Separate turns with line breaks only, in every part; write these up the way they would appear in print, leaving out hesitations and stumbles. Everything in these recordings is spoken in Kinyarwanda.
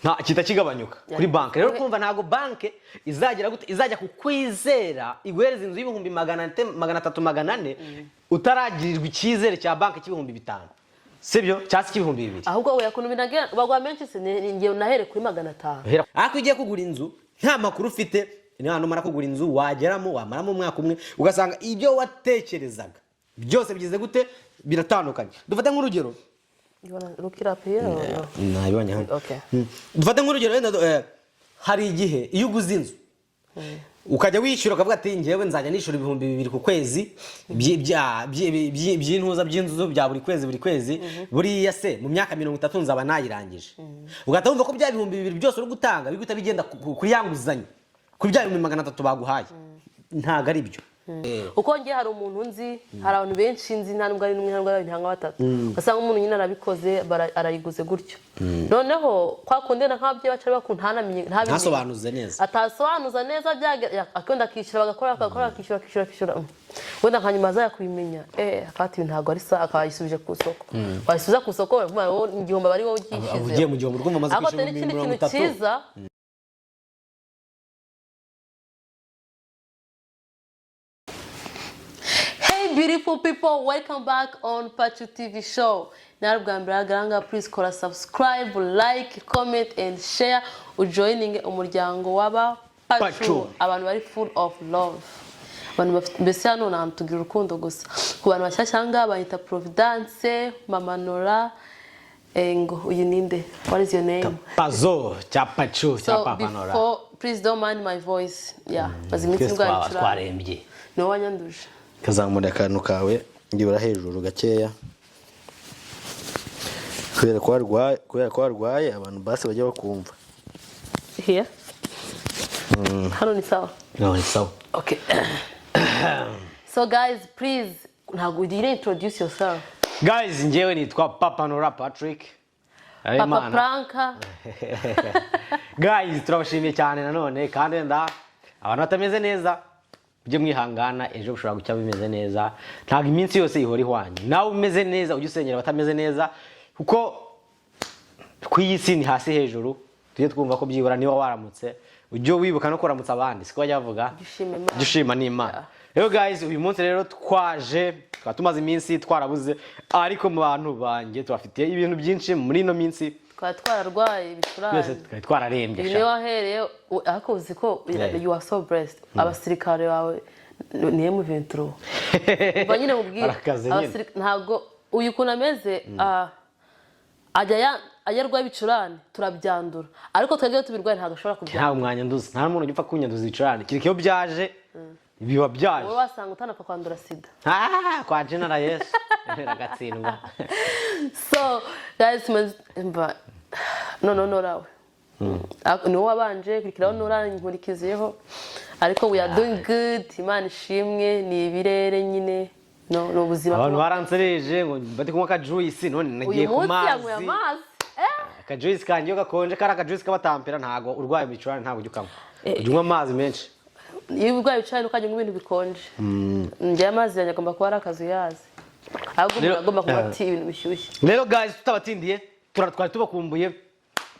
nta kitakigabanyuka kuri banki rero kumva ntago banki izagira gute izajya kukwizera iguhereza inzu y'ibihumbi 300 400 utaragirirwa icyizere cya banki cy'ibihumbi 5 sibyo cyasi cy'ibihumbi 2
ahubwo we yakuntu binagira bagwa menshi se ngiye nahere kuri 500
ariko ugiye kugura inzu nta makuru ufite ni hano mara kugura inzu wageramo wamaramo umwaka umwe ugasanga ibyo watekerezaga byose bigize gute biratandukanye dufate nk'urugero
rukira piyero
nabibonye hano
okay
dufate nk'urugero hari igihe iyo uguze inzu ukajya wishyura ukavuga ati ngewe nzajya nishura 2,000 ku kwezi by'intuza by'inzu bya buri kwezi buriya se mu myaka 30 nzaba nayirangije ugatumva ko bya 2,000 byose uri gutanga biguta bigenda kuri yanguzanye kuri bya 300 baguhaye ntago ari byo
uko ngiye hari umuntu nzi hari abantu benshi nzi nta nubwo ari n'umwe ntabwo ari ntanga batatu basanga umuntu nyine arabikoze arayiguze gutyo noneho kwakunde na nkabye baca bakuntanamenye
ntasobanuze neza
atasobanuza neza akunda kwishyura bagakora akishyura wenda nkanyuma aza yakubimenya akati ntago ari sa akayisubije ku soko wayisubiza ku soko igihomba bari wowe ugishize
ugiye mu gihombo rwumva amaze kwishyura 30.
Beautiful people, welcome back on Pachu TV show. Narubwambira please kora subscribe, like, comment and share ujoining umuryango waba Pachu. Abantu bari full of love. Abantu bafite mbese hano nantugira urukundo gusa. Ku bantu bashyashanga bayita Providence, Mama Nora, Engo, uyu ninde? What is your name?
Pazo, cha Pachu, cha Papa Nora.
So, please don't mind my voice. Yeah, bazimiti ndwa
twarembye.
No wanyanduje.
Kazamura akantu kawe ngibura hejuru gakeya kubera ko warwaye abantu base bajya bakumva
here hano ni sawa
no ni sawa
okay so guys please ntago introduce yourself
guys njewe nitwa Papa Nora Patrick
Papa Pranka
guys turabashimiye cyane nanone kandi abantu batameze neza byo mwihangana ejo ushobora gucya bimeze neza ntago iminsi yose ihora ihwanye nawe umeze neza ujye usengera batameze neza kuko kwiyisi ni hasi hejuru tujye twumva ko byibura niba waramutse ujye wibuka no kuramutsa abandi siko bajya bavuga dushima n'Imana rero guys uyu munsi rero twatumaze iminsi twarabuze ariko mu bantu banjye tubafitiye ibintu byinshi muri no minsi
twararwaye ibicurane
twese twararembye
ni wahereye ariko uzi ko you are so blessed abasirikare bawe ni M23 banyine mubwira abasirikare ntago uyu kunameze ayarwa ibicurane turabyandura ariko twebwe tubirwaye ntago ashobora kubyandura
nta umwanya nduzi nta muntu ugipfa kunyanduza ibicurane kirikeyo byaje biba byaje
wowe wasanga utanapfa kwandura sida
kwa General Yesu ragatsindwa
so guys no rawe ni wabanje kurikiraho Nora nkurikizeho ariko we are doing good Imana ishimwe ni ibirere nyine no buzima
abantu baransereje ngo bati kunywa ka juice none nagiye ku mazi ka juice kangiye gakonje kara ka juice kabatampera ntago urwaye bicurane ntago ujyukamo unywa amazi menshi
iyo urwaye bicurane ukajya mu bintu bikonje njye amazi yanyagomba kuba ari akazu yazi ahubwo agomba kumati ibintu bishyushye
rero guys tutabatindiye twari tubakumbuye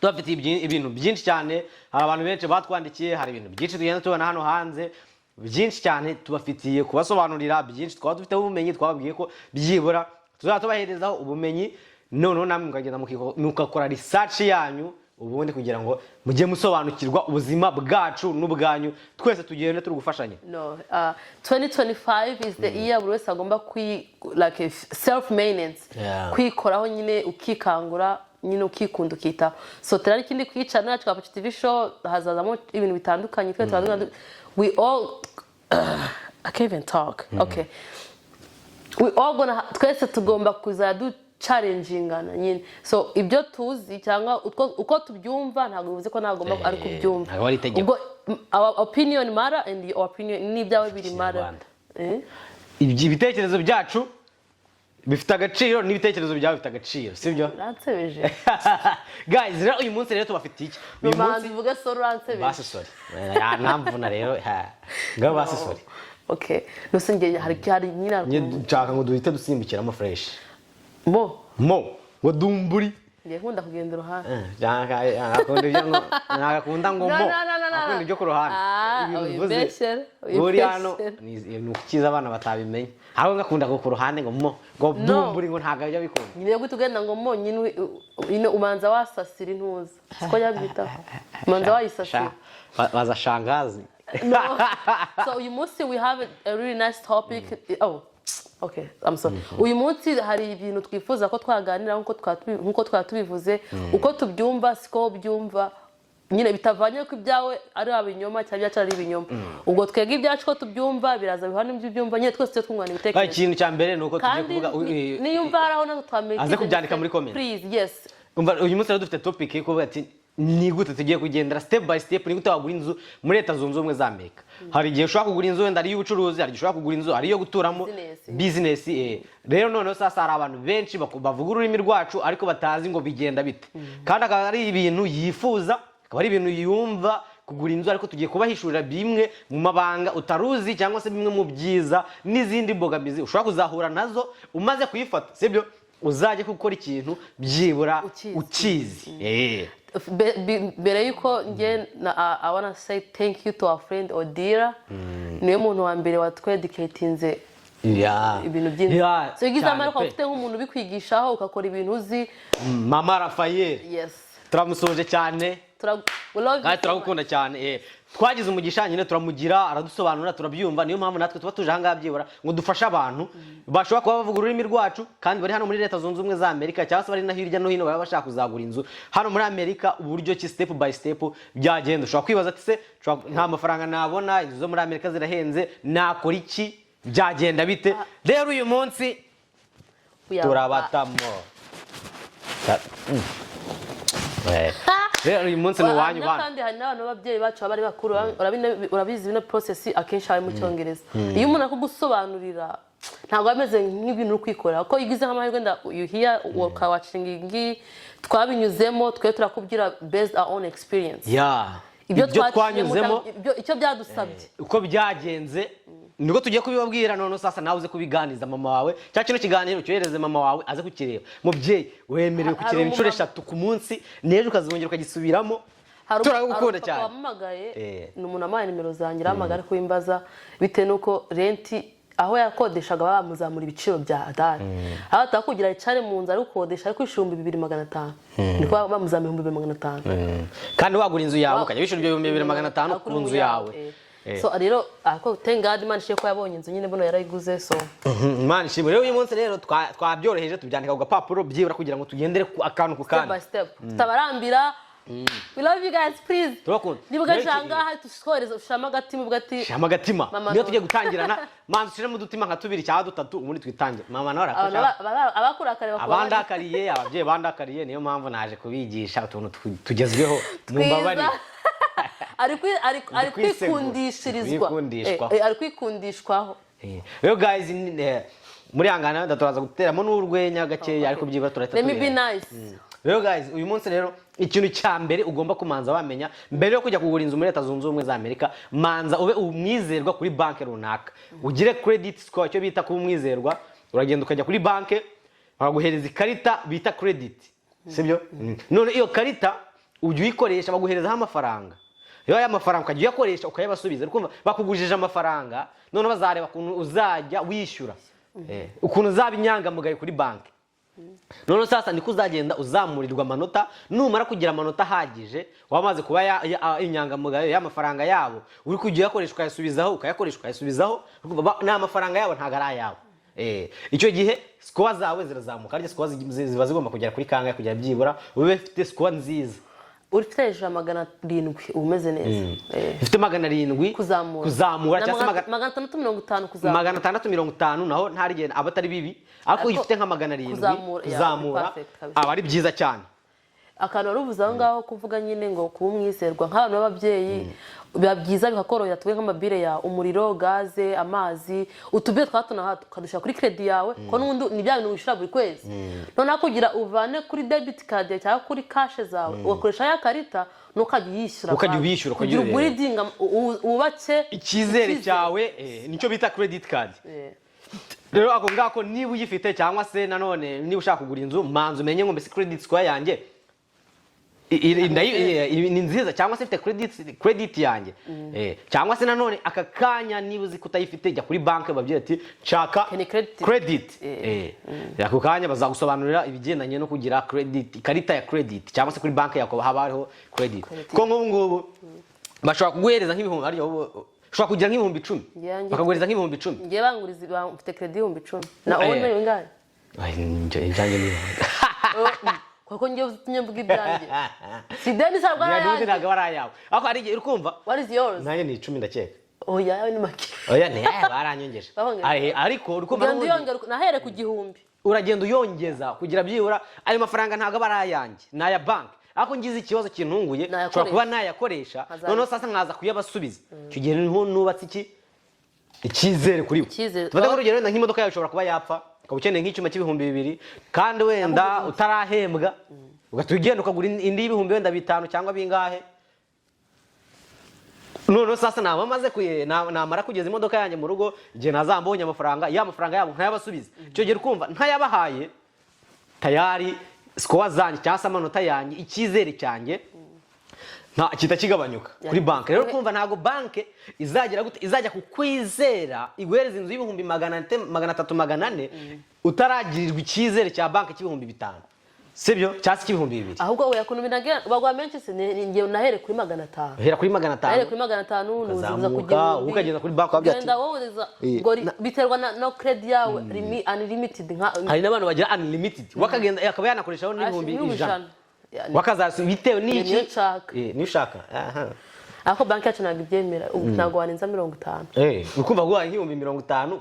tubafitiye ibintu byinshi cyane hari abantu benshi batwandikiye hari ibintu byinshi tugenda tubona hano hanze byinshi cyane tubafitiye kubasobanurira byinshi twaba dufite ubumenyi twababwiye ko byibura tuzatubaherezaho ubumenyi none namwe mukagenda mukakora research yanyu ubundi kugira ngo mujye musobanukirwa ubuzima bwacu n'ubwanyu twese tugende turi gufashanya
no 2025 is the year buri wese agomba like self maintenance kwikoraho nyine ukikangura nyine ukikunda ukita so terari kindi kwicana nacu kwa TV show hazazamo ibintu bitandukanye twe twaduka we all I can't even talk okay we all gonna twese tugomba kuzadu challengingana nyine so ibyo tuzi cyangwa uko tubyumva ntago bivuze ko nagomba ari kubyumva ubwo our opinion matter and your opinion ni byawe biri matter
ibitekerezo byacu bifite agaciro n'ibitekerezo byawe bifite agaciro sibyo
ransebeje
guys rero uyu munsi rero tubafitiye iki
uyu munsi uvuga so ransebeje
basi sorry ya namvuna rero ngabo basi sorry
okay nusengeye hari nyina
nshaka ngo duhite dusimbukiramo fresh
mo
ngo dumburi
ngiye nkunda kugenda uruhande
nagakunda ngo mo akunda ibyo ku ruhande buriya hano ni ukiza abana batabimenya ahubwo ngakunda ku ruhande ngo mo ngo bumburi ngo ntabwo ajya bikunda
nyine gute ugenda ngo mo nyine umanza wasasira intuza siko yabyita umanza wayisasira
baza shangazi.
No. So uyu munsi we have a really nice topic. Oh, okay, I'm sorry. Uyu munsi hari ibintu twifuza ko twaganira nkuko twatubivuze uko tubyumva siko byumva nyine bitavanye ko ibyawe ari abinyoma cyangwa byacu ari ibinyoma. Ubwo twege ibyacu ko tubyumva biraza bihana ibyo byumva nyine twese twungana ibitekerezo.
Ikintu cya mbere nuko tuje kuvuga
niyumva araho nazo twamenya.
Aze kubyandika muri comment.
Please, yes.
Umva uyu munsi dufite topic yo kuvuga ati ni gute tugiye kugendera step by step ni gute wagura inzu muri Leta Zunze Ubumwe za Amerika. Hari igihe ushobora kugura inzu wenda ari y'ubucuruzi, hari igihe ushobora kugura inzu ari yo guturamo business. Rero noneho sasa hari abantu benshi bavuga ururimi rwacu ariko batazi ngo bigenda bite, kandi akaba ari ibintu yifuza, akaba ari ibintu yumva kugura inzu, ariko tugiye kubahishurira bimwe mu mabanga utaruzi cyangwa se bimwe mu byiza n'izindi mbogamizi ushobora kuzahura nazo umaze kuyifata, sibyo uzajye gukora ikintu byibura ukizi.
Mbere yuko nge I wanna say thank you to our friend Odira. Niwe muntu wa mbere watwedicatinze ibintu byinshi. So yigize amara ko ufite nk'umuntu ubikwigishaho ukakora ibintu uzi.
Mama Rafael.
Yes.
Turamusoje cyane. Turagukunda cyane. Twagize umugisha nyine turamugira aradusobanura turabyumva, niyo mpamvu natwe tuba tuje ahangaha byibura ngo dufashe abantu bashobora kuba bavuga ururimi rwacu kandi bari hano muri Leta Zunze Ubumwe za Amerika cyangwa se bari na hirya no hino baba bashaka kuzagura inzu hano muri Amerika. Uburyo ki step by step byagenda, ushobora kwibaza ati se nta mafaranga nabona, inzu zo muri Amerika zirahenze, nakora iki, byagenda bite? Rero uyu munsi turabatamo. Rero uyu munsi ni wanyu bana.
Kandi hari n'abantu b'ababyeyi bacu bari bakuru urabizi bino process akenshi ari mu Cyongereza. Iyo umuntu akugusobanurira ntabwo ameze nk'ibintu ukwikora ko yigize nk'amahirwe nda you hear watching twabinyuzemo twe turakubwira based our own experience. Ibyo twanyuzemo icyo byadusabye
uko byagenze niko tugiye kubibabwira. None sasa nawe uze kubiganiza mama wawe cya kino kiganiro cyohereze mama wawe aze kukireba. Mubyeyi wemerewe kukireba inshuro 3 ku munsi, nejo ukazongera ukagisubiramo. Turagukunda cyane.
Wamamagaye ni umuntu amaye nimero zanjye ramagara ko imbaza bite nuko renti aho yakodeshaga bamuzamura ibiciro bya adari. Aho atakugira icare mu nzu ari ukodesha ariko 2500. Niko bamuzamura 2500.
Kandi wagura inzu yawe ukajya bishura 2500 ku nzu yawe.
So rero ako thank God Imana ishye ko yabonye inzu nyine bono yarayiguze. So
Imana ishye. Rero uyu munsi rero twabyoroheje tubyandika ku gapapuro byibura kugira ngo tugendere ku akantu ku kandi
step by step. Tutabarambira. We love you guys, please. Nibuga janga ha tuskohereza ushama gatima bugati.
Shama gatima. Niyo tugiye gutangirana manzi ushire mu dutima nka 2 cyangwa 3 ubundi twitangira. Mama nawe arakosha.
Abakurakare bakora.
Abandakariye, ababyeyi bandakariye niyo mpamvu naje kubigisha utuntu tugezweho mu mbabari. Ari kwikundishirizwa. Ari kwikundishwaho. Rero guys muri hangana ndatoraza guteramo n'urwenya gakeya ariko byibura turahita.
Let me be nice.
Rero guys uyu munsi rero ikintu cya mbere ugomba kumanza wamenya mbere yo kujya kugura inzu muri Leta Zunze Ubumwe za Amerika, manza ube umwizerwa kuri banki runaka, ugire credit score cyo bita kuba umwizerwa. Uragenda ukajya kuri banki bakaguhereza ikarita bita credit, sibyo? None iyo karita ujye uyikoresha baguherezaho amafaranga. Iyo aya mafaranga ukajya uyakoresha ukayabasubiza, ukumva bakugujije amafaranga none bazareba ukuntu uzajya wishyura, ukuntu uzabinyangamugaye kuri banki. None sasa ndiko uzagenda uzamurirwa amanota, numara kugira amanota ahagije wamaze kuba inyangamugayo y'amafaranga yabo uri kujya uyakoresha ukayasubizaho ukayasubizaho na amafaranga yabo ntago ari ayawe. Icyo gihe score zawe zirazamuka, ariko score ziba zigomba kugera kuri kangahe kugira byibura ube ufite score nziza.
Urifite 700 umeze neza.
Ufite 700 kuzamura cyangwa
650 kuzamura.
650 naho ntari genda abatari bibi, ariko ifite nka 700 kuzamura aba ari byiza cyane.
Akantu waruvuze aho ngaho kuvuga nyine ngo kuba umwizerwa nk'abantu b'ababyeyi biba byiza bikakorohera tuwe nk'amabire ya umuriro, gaze, amazi, utubire twatuna hato kadusha kuri credit yawe ko n'undi ni bya bintu wishura buri kwezi. None kugira uvane kuri debit card cyangwa kuri cash zawe ukoresha ya karita nukajya yishyura kugira uburidinga ubace
icyizere cyawe, nicyo bita credit card. rero ako ngako niba uyifite cyangwa se nanone niba ushaka kugura inzu manzo umenye ngo mbese credit score yanjye ni nziza cyangwa se ifite credit yanjye cyangwa se nanone aka kanya niba uzi kutayifite jya kuri banki babwira ati nshaka credit ako kanya bazagusobanurira ibigendanye no kugira credit ikarita ya credit cyangwa se kuri banki yako haba hariho credit ko nk'ubu ngubu bashobora kuguhereza nk'ibihumbi ushobora kugira nk'ibihumbi 10 bakaguhereza nk'ibihumbi 10
ngiye banguriza bafite credit y'ibihumbi 10 na one ngahe
njye niba
kuko ngiye uzitumye mvuga ibyanjye sideni sarwa
yanjye ntago barayawe ako ari igihe urumva
what is yours
nanjye ni 10 ndakeka
oya yawe ni make
oya ne baranyongeje ariko urukumva
nahere ku gihumbi
uragenda uyongeza kugira byibura ayo mafaranga ntago barayanjye na ya bank ako ngize ikibazo kintunguye ushobora kuba nayakoresha noneho sasa nkaza kuyabasubiza icyo gihe niho nubatse icyizere kuri we tuvuga ko urugero nk'imodoka yawe ishobora kuba yapfa ukaba ukeneye nk'icyuma cy'ibihumbi 2 kandi wenda utarahembwa ugenda ukagura indi y'ibihumbi wenda 5 cyangwa bingahe noneho sasa namara kugeza imodoka yanjye mu rugo igihe nazambonye amafaranga yabo nkayabasubiza icyo gihe ukumva ntayabahaye tayari score zanjye cyangwa se amanota yanjye icyizere cyanjye kita kigabanyuka kuri banki rero kumva ntago banki izajya kukwizera iguhereza inzu y'ibihumbi 300 400 utaragirirwa icyizere cya banki cy'ibihumbi 5 sibyo cyasi cy'ibihumbi 2
ahubwo we yakuntu binagira bagwa menshi se ngiye nahere kuri 500
hera kuri 500
nahere kuri 500 nuzuza
kugira ukagenda kuri banki wabyati
genda wowe ngo biterwa no credit yawe unlimited
hari n'abantu bagira unlimited wakagenda akaba yanakoreshaho n'ibihumbi 100 wakazasu bitewe n'iki ni ushaka
ako banki yacu ntabwo ibyemera ntabwo warenza 50
ukumva guhaye nk'ibihumbi 50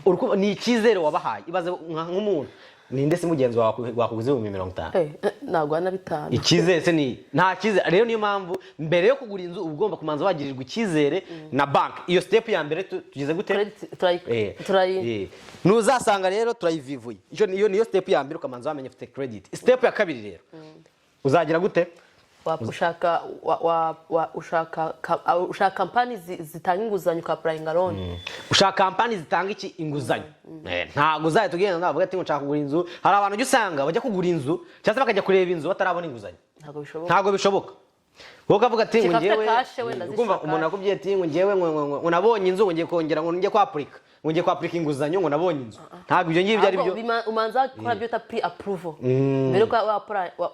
urukumva ni icyizere wabahaye ibaze nk'umuntu ninde se mugenzi wakuguze ibihumbi 50
ntabwo ana 5
icyizere se ni nta cyizere rero niyo mpamvu mbere yo kugura inzu ugomba kumanza wagirirwa icyizere na banki iyo step ya mbere tugize gute nuzasanga rero turayivivuye iyo niyo step ya mbere ukamanza wamenye ufite credit step ya kabiri rero uzagira gute
ushaka kampani zitanga inguzanyo ka prime loan
ushaka kampani zitanga iki inguzanyo ntago uzaye tugenda navuga ati nshaka kugura inzu hari abantu ujya usanga bajya kugura inzu cyangwa bakajya kureba inzu batarabona inguzanyo ntago bishoboka wowe ukavuga ati ngo ngewe ukumva umuntu akubwiye ati ngo ngewe ngo nabonye inzu ngo ngiye kongera ngo ngiye kwapurika ngiye kwapurika inguzanyo ngo nabonye inzu ntabwo ibyo ngibyo ari byo
umanza gukora byo ta pre approval mbere ko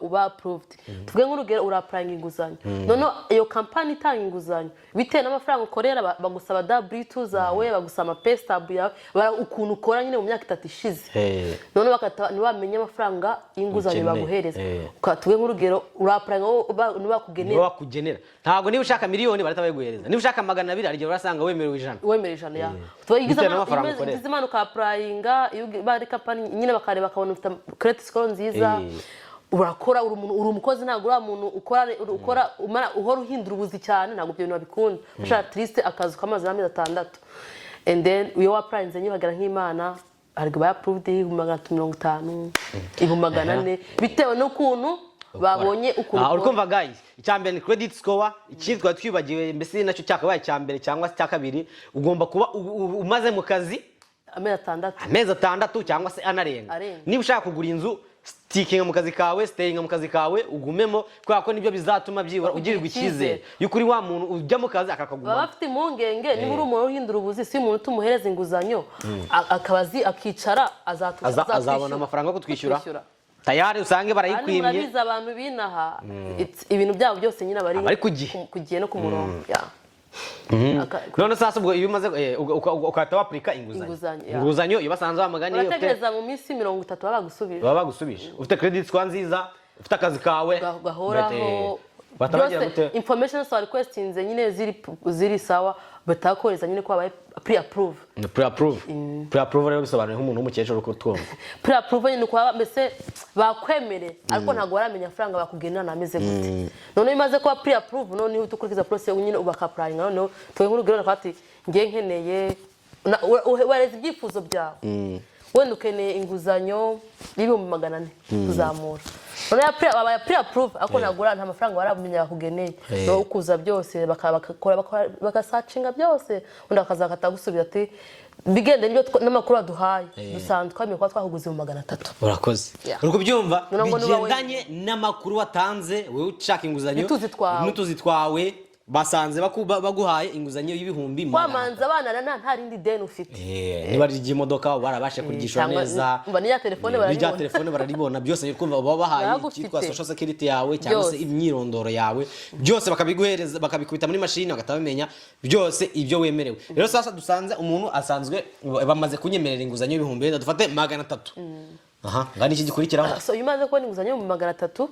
uba approved tuvuge nk'urugero urapplying inguzanyo none iyo company itanga inguzanyo bitewe n'amafaranga ukorera bagusaba W2 zawe bagusaba pay stub yawe ukuntu ukora nyine mu myaka 3 ishize none ntibamenye amafaranga y'inguzanyo baguhereza tuvuge nk'urugero urapplying
bakugenera ntabwo niba ushaka miliyoni barata bayiguhereza niba ushaka 200 ari gihe urasanga wemerewe 100
ya tuvuge imanuka applyinga bari company nyine bakareba bakabona ufite credit score nziza urakora uri umukozi ntabwo uri umuntu ukora uhora uhindura ubuzi cyane ntabwo byo bintu babikunda ushaka triste akazi kamaze n'amezi 6 and then uyo applyinze nyibagara nk'Imana ariko ba approved 150 400 bitewe n'ukuntu babonye ukuntu
urukumva guys icyambere ni credit score ikitwa twibagiwe mbese nacyo cyakabaye icyambere cyangwa se cyakabiri ugomba kuba umaze mu kazi amezi 6 cyangwa se anarenga niba ushaka kugura inzu sticking mu kazi kawe staying mu kazi kawe ugumemo kubera ko nibyo bizatuma byibura ugirirwa icyizere y'ukuri wa muntu ujya mu kazi akakaguma
bafite impungenge niba uri umuntu uhindura ubuzi si umuntu tumuhereza inguzanyo akabazi akicara
azabona amafaranga yo kutwishyura tayari usange barayikwimye
barabiza abantu binaha ibintu byabo byose nyine bari kugiye no ku murongo
none sasa ubwo iyo umaze ukata wapurika inguzanyo iyo basanze bamagani
urategereza mu minsi 30
babagusubije ufite credit score nziza ufite akazi kawe
gahoraho batabagira gute information so requestinze nyine ziri sawa batakoreza nyine ko abaye pre approve rero bisobanuye nk'umuntu w'umukecuru uko twumva pre approve nyine kwa mbese bakwemere ariko ntago baramenya amafaranga bakugenera nameze gute none imaze ko pre approve none utukurikiza process nyine ubakapplying none twe nk'urugero nakati ngiye nkeneye wareze ibyifuzo byawe wenda ukeneye inguzanyo y'ibihumbi 400 kuzamura none ya pre approve ako nagura nta mafaranga barabumenya bakugeneye no ukuza byose bakakora bakasacinga byose undi akazakata gusubira ati bigende nibyo n'amakuru aduhaye dusanzwe twamenye ko twahuguze mu 300.
urakoze uruko byumva bigendanye n'amakuru watanze wewe ushaka inguzanyo n'utuzi twawe basanze baguhaye inguzanyo y'ibihumbi
kwamanza abana nta rindi deni ufite
niba ari imodoka barabashe kugisha neza
niya telefone
bararibona byose kumva baba bahaye cyitwa social security yawe cyangwa se imyirondoro yawe byose bakabiguhereza bakabikubita muri machine bagatabamenya byose ibyo wemerewe rero sasa dusanze umuntu asanzwe bamaze kunyemerera inguzanyo y'ibihumbi dufate 300 ngani iki gikurikiraho
so yumaze kubona inguzanyo mu 300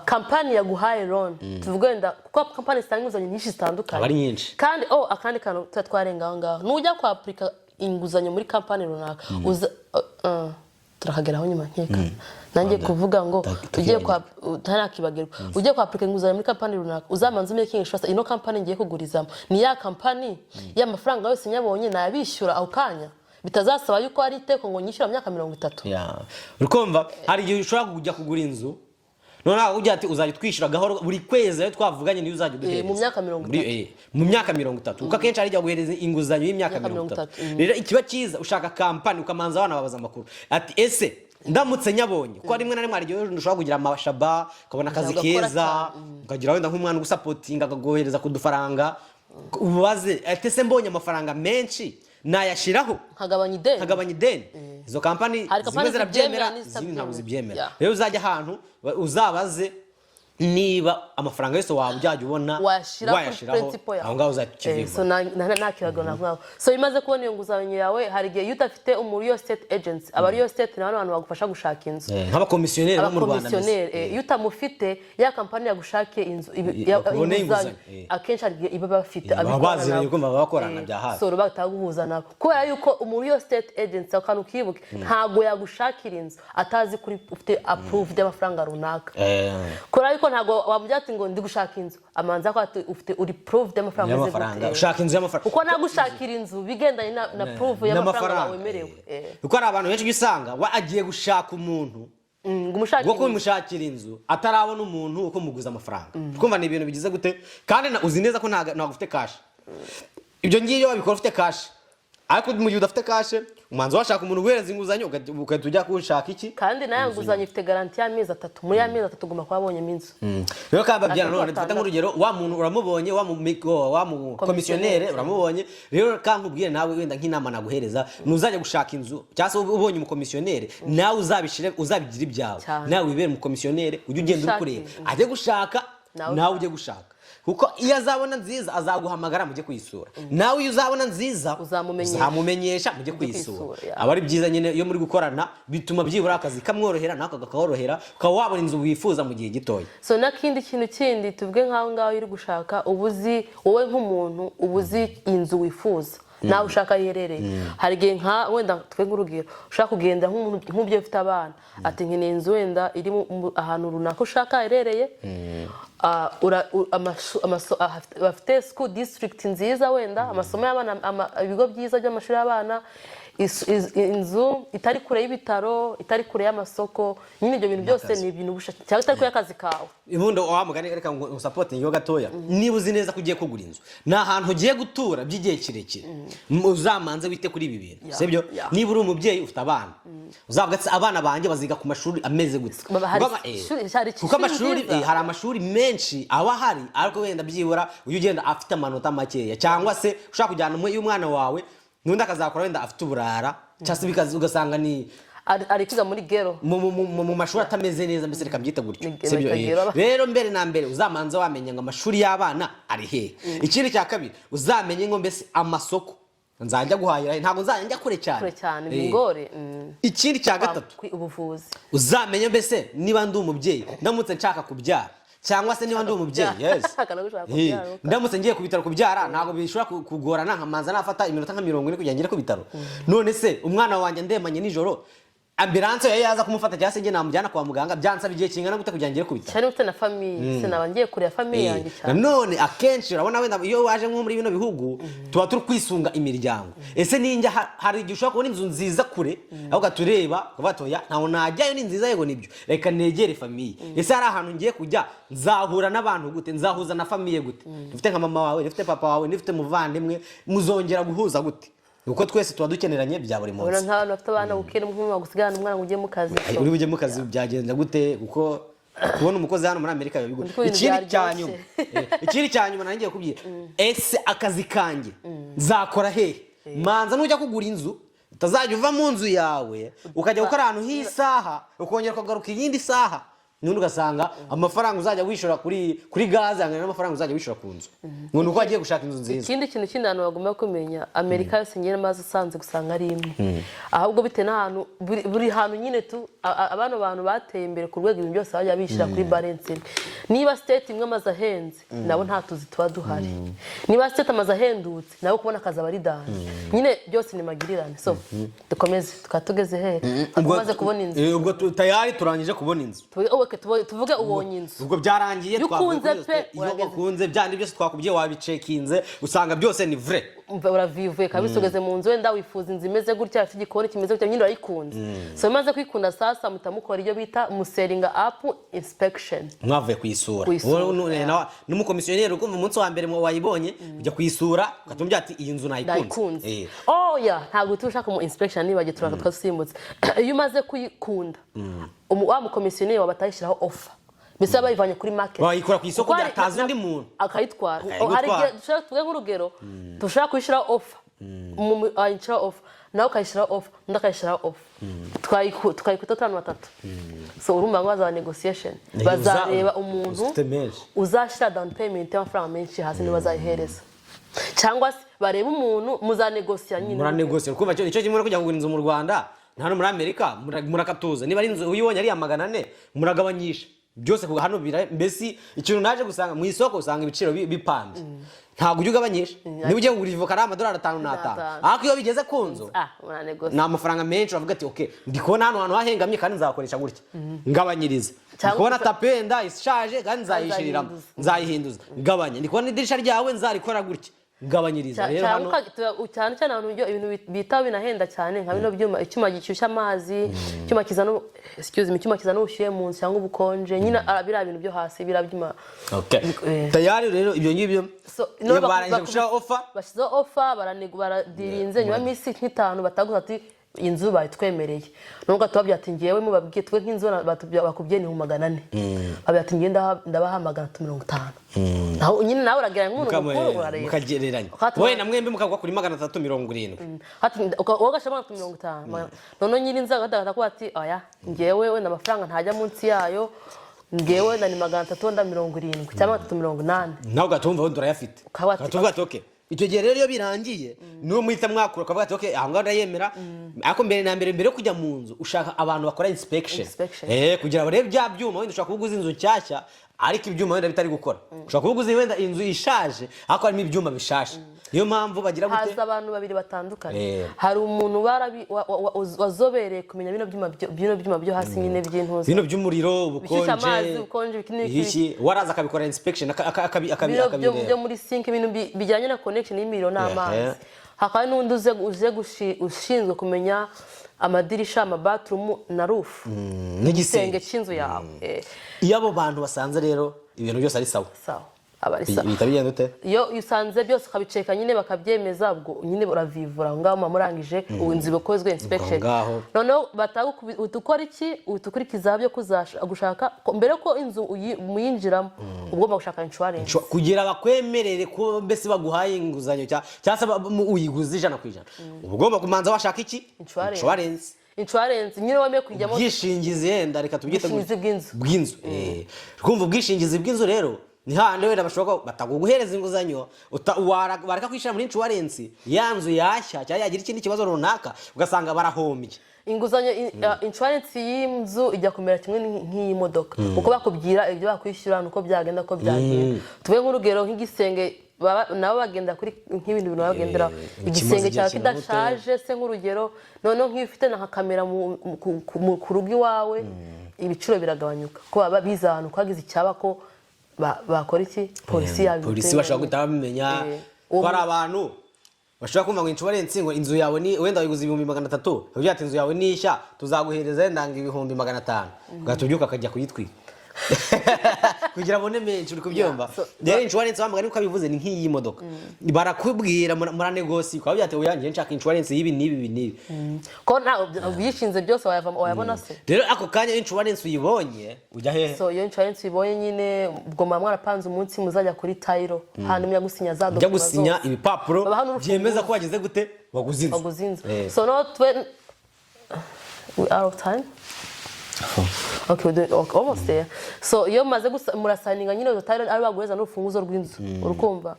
kampani yaguhaye loan tuvugenda kuko kampani zitanga inguzanyo nyinshi zitandukanye
abari nyinshi
kandi akandi kantu twarengaho ngaho nujya kwa applica inguzanyo muri kampani runaka turakageraho nyuma nkeka nanjye kuvuga ngo tugiye kwa ntarakibagirwa ugiye kwa applica inguzanyo muri kampani runaka uzamanza making sure ino kampani ngiye kugurizamo ni ya kampani y'amafaranga yose nyabonye nayabishyura aho kanya bitazasaba yuko ari iteko ngo nyishyura mu myaka 30
urukumva hari igihe ushobora kujya kugura inzu none ujya ati uzajya twishyura gahoro buri kwezi ayo twavuganye niyo uzajya duhereza
mu myaka 30
mu myaka 30 kuko akenshi ari guhereza inguzanyo y'imyaka 30 rero ikiba cyiza ushaka kampani ukamanza abana babaza amakuru ati ese ndamutse nyabonye ko rimwe na rimwe ari ushobora kugira amashaba ukabona akazi keza ukagira wenda nk'umwana ugusapotinga akagohereza kudufaranga ubaze ati se mbonye amafaranga menshi nayashiraho nkagabanya ideni izo kampani zimwe zirabyemera izindi ntabwo zibyemera rero uzajya ahantu uzabaze niba amafaranga yose waba ujyaje ubona wayashiraho aho ngaho uzakiviva
so nakirago navuga so imaze kubona iyo nguzanyo yawe hari gihe yutafite real estate agency aba real estate n'abantu abantu bagufasha gushaka inzu
nk'abakomisiyoneri bo mu Rwanda
yutamufite ya kampani yagushakiye inzu inguzanyo akenshi hari iba bafite
abaziranye ko bakorana bya hafi
so bataguhuza nabo kubera yuko real estate agency akanu kibuke ntago yagushakira inzu atazi kuri ufite approved y'amafaranga runaka kubera yuko ntago wamubyati ngo ndi gushaka inzu amanza ko ufite uri proof y'amafaranga
ushaka inzu y'amafaranga
uko nagushakira inzu bigendanye na proof y'amafaranga wemerewe
uko ari abantu benshi gisanga agiye gushaka umuntu ngo kumushakira inzu atarabona umuntu uko muguza amafaranga twumva ni ibintu bigize gute kandi uzi neza ko ntago ufite cash ibyo ngiye babikora ufite cash ariko mu gihe udafite cash umanza washaka umuntu uhereza inguzanyo ukahita ujya kushaka iki
kandi nayo nguzanyo ifite garanti y'amezi 3 muri ya mezi 3 ugomba kwabonye inzu
rero kababyana none dufata nk'urugero wa muntu uramubonye wa mu komisionere uramubonye rero kankubwire nawe wenda nk'inama naguhereza nuzajya gushaka inzu cyase ubonye umukomisiyonere nawe uzabishire uzabigira ibyawe nawe wibere mu komisiyonere ujye ugenda ukureba ajye gushaka nawe ujye gushaka kuko iyo azabona nziza azaguhamagara mujye kuyisura nawe iyo uzabona nziza uzamumenyesha mujye kuyisura aba ari byiza nyine iyo muri gukorana bituma byibura akazi kamworohera nako gakorohera ukaba wabona inzu wifuza mu gihe gitoya
so nakindi kintu kindi tuvuge nkaho ngaho iri gushaka ubuzi wowe nk'umuntu ubuzi inzu wifuza nawe ushaka yerereye hari gihe nka wenda twenge urugero ushaka kugenda nk'ubyo ufite abana ati nkeneye inzu wenda iri ahantu runaka ushaka yerereye bafite school district nziza wenda amasomo y'abana ibigo byiza by'amashuri y'abana inzu itari kure y'ibitaro itari kure y'amasoko nyine ibyo bintu byose ni ibintu bushaka cyangwa itari kure y'akazi kawe
ibundo wamugane reka ngo supporting yo gatoya niba uzi neza ko ugiye kugura inzu na ahantu ugiye gutura by'igihe kirekire uzamanze wite kuri ibi bintu sibyo niba uri umubyeyi ufite abana uzavuga ati abana banje baziga ku mashuri ameze gutse kuko amashuri hari amashuri menshi aba hari ariko wenda byibura uyu ugenda afite amanota makeya cyangwa se ushaka kujyana umwana wawe nundi akazakora wenda afite uburara cyase bikazi ugasanga ni
ari kiza muri gero
mu mashuri atameze neza mbese reka byita gutyo sibyo rero mbere na mbere uzamanza wamenya ngo amashuri y'abana ari he ikindi cya kabiri uzamenye ngo mbese amasoko nzajya guhahira ntago nzajya kure cyane
bingore
ikindi cya gatatu
ubuvuzi
uzamenye mbese niba ndi umubyeyi ndamutse nshaka kubyara cyangwa se niba ndi umubyeyi ndamutse ngiye ku bitaro kubyara ntago bishobora kugorana nkamanza nafata iminota nka 40 kugira ngire ku bitaro none se umwana wanjye ndemanye nijoro ambulance yaza kumufata cyangwa se nge namujyana kwa muganga byansaba igihe kingana gute kugira ngire ku bitaro
cyane ufite na famille sinabangiye kure ya famille yanjye cyane
none akenshi urabona wenda iyo waje nko muri bino bihugu tuba turi kwisunga imiryango ese ninjya hari igihe ushobora kubona inzu nziza kure aho gatureba kubatoya ntaho najyayo ni nziza yego nibyo reka negere famille ese hari ahantu ngiye kujya nzahura n'abantu gute nzahuza na famille gute ufite nka mama wawe ufite papa wawe ufite muvandimwe muzongera guhuza gute kuko twese tuba dukeneranye bya buri munsi
nta bantu bafite abana ukiri nk'umwe wagusigarana umwana ngo ujye mu kazi
uri bujye mu kazi byagenda gute kuko kubona umukozi hano muri Amerika bibigoye ikindi cyanyuma nangiye kubwira ese akazi kanjye nzakora hehe manza nujya kugura inzu utazajya uva mu nzu yawe ukajya gukora ahantu h'isaha ukongera ukagaruka iyindi saha nundi ugasanga amafaranga uzajya wishora kuri gaze angana n'amafaranga uzajya wishora ku nzu ngo nuko agiye gushaka inzu nziza
ikindi kintu cy'indano bagomba kumenya Amerika yose nyine maze usanze gusanga ari imwe ahubwo bite n'ahantu buri hantu nyine tu abantu bateye imbere ku rwego ibintu byose bajya bishira kuri balance niba state imwe amaze ahenze nabo nta tuzi tuba duhari niba state amaze ahendutse nabo kubona akazi abari dance nyine byose ni magirirane so dukomeze tukatugeze he tumaze kubona inzu
ubwo tayari turangije kubona inzu
tuvuge ubonye inzu
ubwo byarangiye iyo wakunze byandi byose twakubwiye wabicekinze usanga byose ni vrai
uravivuye kabisugeze mu nzu wenda wifuza inzu imeze gutya afite igikoni kimeze gutya nyine urayikunze so bimaze kwikunda sasa mutamukora iyo bita museringa up inspection
mwavuye kuyisura n'umukomisiyoneri ukumva umunsi wa mbere wayibonye ujya kuyisura ukatumva ati iyi nzu nayikunze
ntabwo tushaka mu inspection nibagiye turaka twasimbutse iyo umaze kuyikunda wa mukomisiyoneri wabatayishyiraho offer bisa bayivanye kuri market
bayikora ku isoko byataza undi muntu
akayitwara hari igihe dushaka tuvuge nk'urugero dushaka kwishyiraho offer ayishyiraho offer nawe ukayishyiraho offer undi akayishyiraho offer tukayikuta tanu batatu so urumva ngo bazaba negotiation bazareba umuntu uzashyira down payment y'amafaranga menshi hasi niba bazayihereza cyangwa se bareba umuntu muzanegosiya nyine
muranegosiya kuko icyo kimwe no kujya kugura inzu mu Rwanda hano muri Amerika murakatuza niba ari inzu uyibonye ari 400 muragabanyisha byose hano mbese ikintu naje gusanga mu isoko usanga ibiciro bipanze ntabwo ujya ugabanyisha niba ugiye kugura ivoka ari $5 5 ariko iyo bigeze ku nzu ni amafaranga menshi uravuga ati okay ndi kubona hano hantu hahengamye kandi nzakoresha gutya ngabanyiriza ndi kubona tapenda ishaje kandi nzayishiriramo nzayihinduza ngabanya ndi kubona idirisha ryawe nzarikora gutya ngabanyiriza rero hano
cyane cyane abantu ibintu bita binahenda cyane nka bino byuma icyuma gishyushya amazi icyuma kizana icyuma kizana ubushyuhe mu nzu cyangwa ubukonje nyine biriya bintu byo hasi birabyuma
tayari rero ibyo ngibyo iyo barangije gushiraho offer
bashyizeho offer baradirinze nyuma y'imisi nk'itanu bataguza ati inzu bayitwemereye nubwo tubabye ati ngiyewe mubabwiye twe nk'inzu bakubye ni 400 babye ati ngiye ndabaha 150 naho nyine nawe urageranya nk'umuntu mukuru urareba
mukagereranya wowe na mwembe mukagwa kuri 370
ati wogasha 150 none nyine inzu agataka ko ati oya ngiyewe wenda amafaranga ntajya munsi yayo ngewe na ni 370 cyangwa 380
nawe gatumva ho ndurayafite gatuvuga ati okay icyo gihe rero iyo birangiye niwe muhita mwakura ukavuga ati okay aha ngaho ndayemera ariko mbere yo kujya mu nzu ushaka abantu bakora inspection kugira barebe bya byuma wenda ushaka kuguza inzu nshyashya ariko ibyuma wenda bitari gukora ushaka kuguza wenda inzu ishaje ariko harimo ibyuma bishashe niyo mpamvu bagira gute
haza abantu babiri batandukanye hari umuntu wazobereye kumenya bino byuma byo hasi nyine by'intuza
bino by'umuriro ubukonje iki waraza akabikora inspection akabireba
byo muri sink ibintu bijyanye na connection y'imiriro n'amazi hakaba n'undi uze ushinzwe kumenya amadirisha amabathroom na roof n'igisenge cy'inzu yawe
iyo abo bantu basanze rero ibintu byose ari sawa
abarisa
bitabigenda ute
iyo usanze byose ukabiceka nyine bakabyemeza ubwo nyine uravivura ngaho murangije uwinzi bakozwe inspection noneho utukora iki utukurikiza byo gushaka mbere ko inzu muyinjiramo ugomba gushaka insurance
kugira bakwemerere ko mbese baguhaye inguzanyo cyangwa uyiguze 100% ugomba kumanza washaka iki
insurance nyine wameye kujyamo
bwishingizi yenda reka tubyite bw'inzu kumva ubwishingizi bw'inzu rero ni hande wenda bashobora bataguhereza inguzanyo bareka kwishira muri insurance yanzu yashya cyangwa yagira ikindi kibazo runaka ugasanga barahombye
inguzanyo insurance y'inzu ijya kumera kimwe nk'imodoka uko bakubwira ibyo bakwishyura nuko byagenda ko byagenda tuvuge nk'urugero nk'igisenge nabo bagenda kuri nk'ibintu bagendera igisenge cyawe kidashaje se nk'urugero noneho nk'ifite na kamera ku rugo iwawe ibiciro biragabanyuka ko baba bizana kwagize icyaba ko bakora iki polisi
bashobora guhita bamenya ko ari abantu bashobora kumva ngo insurance ngo inzu yawe ni wenda wiguze 300 uvuga ati inzu yawe ni ishya tuzaguhereza ndanga 500 ugatubyuka akajya kuyitwika kugira abone menshi uri kubyumva rero insurance bamugana uko abivuze ni nk'iyi modoka barakubwira muranegosi kwa byate uyangiye nshaka insurance y'ibi nibi
ko nta ubishinze byose wayabona se
rero ako kanya insurance uyibonye ujya hehe
so iyo insurance uyibonye nyine ubwo mwarapanze umunsi muzajya kuri Tairo hanyuma yagusinya za
dokuments gusinya ibipapuro byemeza ko wageze gute waguze inzu
so not when we are of time. Okay, almost there. So iyo maze murasaninga nyine zo Tairo ari bagureza n'urufunguzo rw'inzu urukumva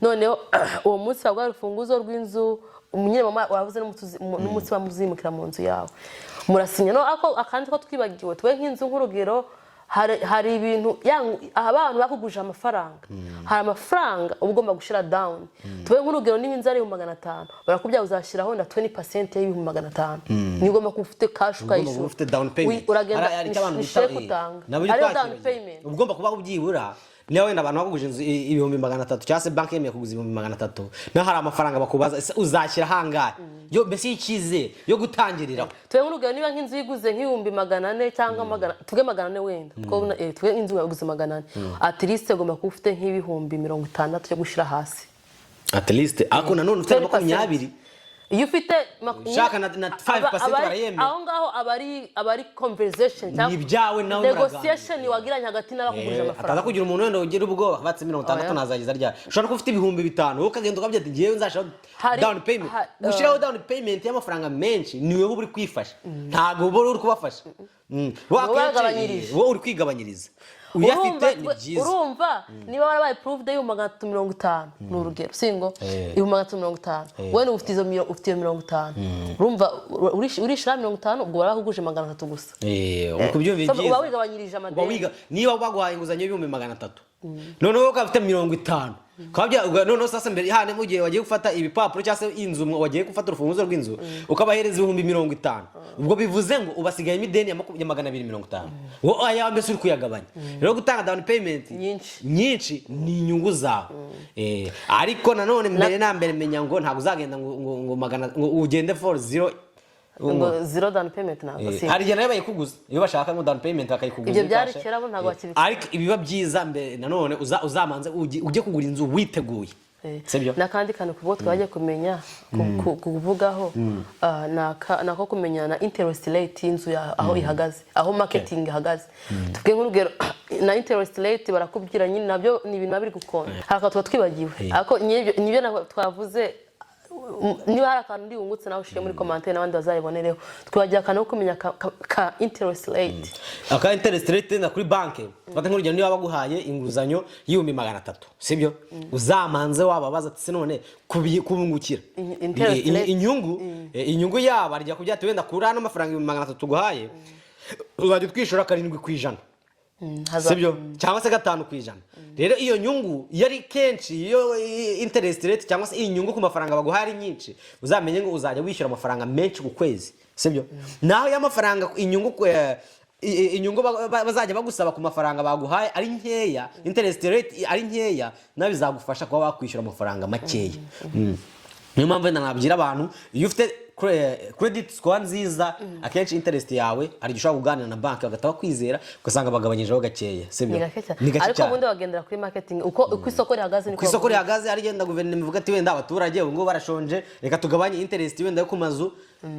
noneho uwo munsi bagwa urufunguzo rw'inzu nyine mama wavuze n'umutsi bamuzimukira mu nzu yawe murasinya no akandi ko twibagiwe twe nk'inzu nk'urugero hari ibintu abantu bakuguje amafaranga hari amafaranga ugomba gushira down twe nk'urugero n'ibintu ari 500 barakubya uzashiraho na 20% y'ibihumbi 500 ni ugomba kufite cash ukayishyura
ufite down payment
uragenda ari down payment
ugomba kuba ubyibura niyo wenda abantu bakuguje inzu ibihumbi 300 cyangwa se banki yemeye kuguza ibihumbi 300 na hari amafaranga bakubaza uzashyira hangahe yo mbese ikize yo gutangirira
twe nk'urugero niba nk'inzu yiguze nk'ibihumbi 400 cyangwa tuge 400 wenda twe inzu yaguze 400 at least ugomba kuba ufite nk'ibihumbi 60 cyo gushira hasi
at least ako nanone ufite 20
iyo ufite
shaka na 5% barayemeye
aho ngaho abari conversation
cyangwa nawe
negotiation wagiranye hagati n'abakugurije amafaranga
ataza kugira umuntu wenda ugira ubwoba batse 60 nazagiza rya ushobora ufite ibihumbi 5 wowe ukagenda ukabya ati ngiye nzashaka down payment gushiraho down payment y'amafaranga menshi niwe uri kwifasha ntago bo uri kubafasha wowe uri kwigabanyiriza uyafite ni byiza
urumva niba warabaye approved y'u 350 n'urugero singo y'u 350 wene ufite izo 50 urumva urishira 50 ubwo barakuguje 300 gusa
ukubyumva byiza
uba wigabanyirije amadeni
niba bagwaye inguzanyo y'ibihumbi 300 none wowe ukafite 50 kabya none sasa mbere hane mu gihe wagiye gufata ibipapuro cyangwa se inzu wagiye gufata urufunguzo rw'inzu ukabahereza ibihumbi 50 ubwo bivuze ngo ubasigaye imideni ya 250 wo aya mbese uri kuyagabanya rero gutanga down payment nyinshi ni inyungu zawe ariko nanone mbere na mbere menya ngo ntabwo uzagenda ngo magana ngo ugende for zero down payment ntabwo si hari nayo bayikuguza iyo bashaka ngo down payment bakayikuguza
ibyo byari kera bo ntabwo bakibika
ariko ibiba byiza mbere nanone uzamanze ujye kugura inzu witeguye
sebyo nakandi kantu kubwo twaje kumenya kuvugaho nako kumenya na interest rate inzu aho ihagaze aho marketing ihagaze tubwe nk'urugero na interest rate barakubwira nyine nabyo ni ibintu biri gukona haka twibagiwe ariko nibyo twavuze niba hari akantu ndi wungutse nawe ushire muri commentaire n'abandi bazayibonereho twagira akantu ko kumenya ka interest rate
aka interest rate na kuri banke fata nk'urugero niba baguhaye inguzanyo y'ibihumbi 300 sibyo uzamanze wababaza ati none kubungukira inyungu yaba arya kujya ati wenda kuri ano mafaranga 300 guhaye uzajya twishura 7% sibyo cyangwa se 5%. Rero iyo nyungu yari kenshi iyo interest rate cyangwa se inyungu ku mafaranga baguhari nyinshi uzamenye ngo uzajya wishyura amafaranga menshi ku kwezi sibyo naho ya mafaranga inyungu bazajya bagusaba ku mafaranga baguhaye ari nkeya interest rate ari nkeya nabizagufasha kuba bakwishyura amafaranga makeya niyo mpamvu nabwira abantu iyo ufite credit score nziza akenshi interest yawe ari gishobora kuganira na bank bagataho kwizera ugasanga bagabanyijeho gakeya sibyo
ariko ubundi bagendera kuri marketing uko isoko rihagaze
niko isoko rihagaze ari genda guverinoma ivuga ati wenda abaturage ngo barashonje reka tugabanye interest wenda yo kumazu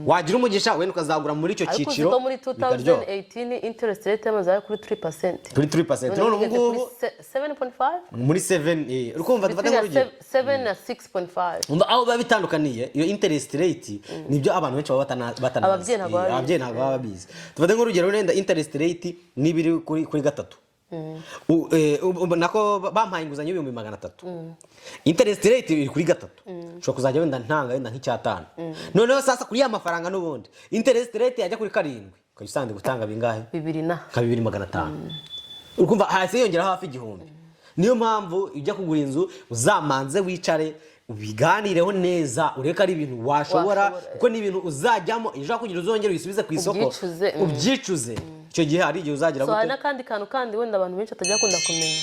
wagira umugisha wenda ukazagura muri icyo cyiciro
ariko muri 2018 interest rate yamaze kuri 3%.
Kuri 3%. None ubu
7.5
muri 7 urukumva dufata nk'urugero
7 na 6.5
umva aho babitandukaniye iyo interest rate nibyo abantu benshi baba batanazi ababyeyi ntabwo baba babizi dufata nk'urugero wenda interest rate nibiri kuri gatatu nako bampaye inguzanyo y'ibihumbi 300 interest rate iri kuri gatatu ushobora kuzajya wenda ntanga wenda nk'icyatanu noneho sasa kuri ya mafaranga n'ubundi interest rate yajya kuri 7 ukayisanga gutanga bingahe 2500 urukumva hasi yongera hafi igihumbi niyo mpamvu ujya kugura inzu uzamanze wicare ubiganireho neza ureka ari ibintu washobora kuko ni ibintu uzajyamo ejo kugira uzongera uyisubize ku isoko ubyicuze icyo gihe ari igihe uzagira
gute so nakandi kantu kandi wenda abantu benshi atajya kunda kumenya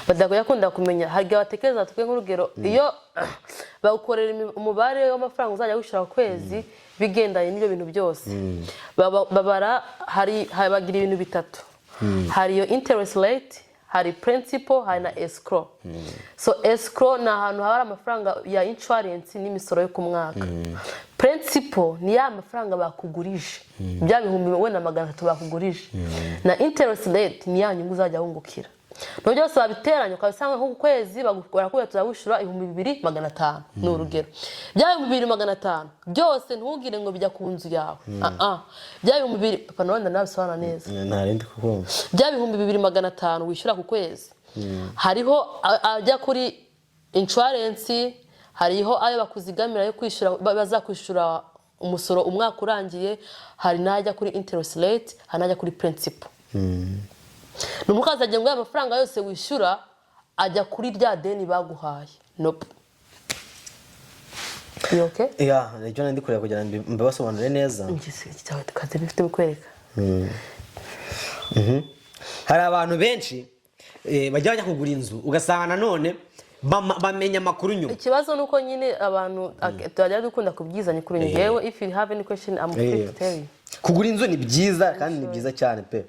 badagoya kunda kumenya harya batekereza twe nk'urugero iyo bagukorera umubare w'amafaranga uzajya wishyura ku kwezi bigendanye n'ibyo bintu byose babara bagira ibintu bitatu hari iyo interest rate hari principal hari na escrow so escrow ni ahantu haba amafaranga ya insurance n'imisoro yo ku mwaka principal ni ya mafaranga bakugurije bya bihumbi wenda 300 bakugurije na interest rate ni ya nyungu uzajya wungukira no byose babiteranya ukabisanga nko ku kwezi bagukora ko tuzawishura 2500 ni urugero bya 2500 byose ntugire ngo bijya ku nzu yawe bya 2000 papa nabanda nabisobanura neza
narindi kukumva
bya 2500 wishura ku kwezi hariho ajya kuri insurance hariho ayo bakuzigamira yo kwishura bazakwishura umusoro umwaka urangiye hari najya kuri interest rate hanajya kuri principal numukaza agiye ngo amafaranga yose wishura ajya kuri rya deni baguhaye nope okay
nicyo nandi kureba kugira ngo mbasobanurire neza
ngise cyawe tukaze bifite bikwereka
hari abantu benshi bajya kugura inzu ugasanga nanone bamenya amakuru nyuma
ikibazo nuko nyine abantu tujya dukunda kubyizanya kuri ngewe if you have any question I'm free to tell you
kugura inzu ni byiza kandi ni byiza cyane pe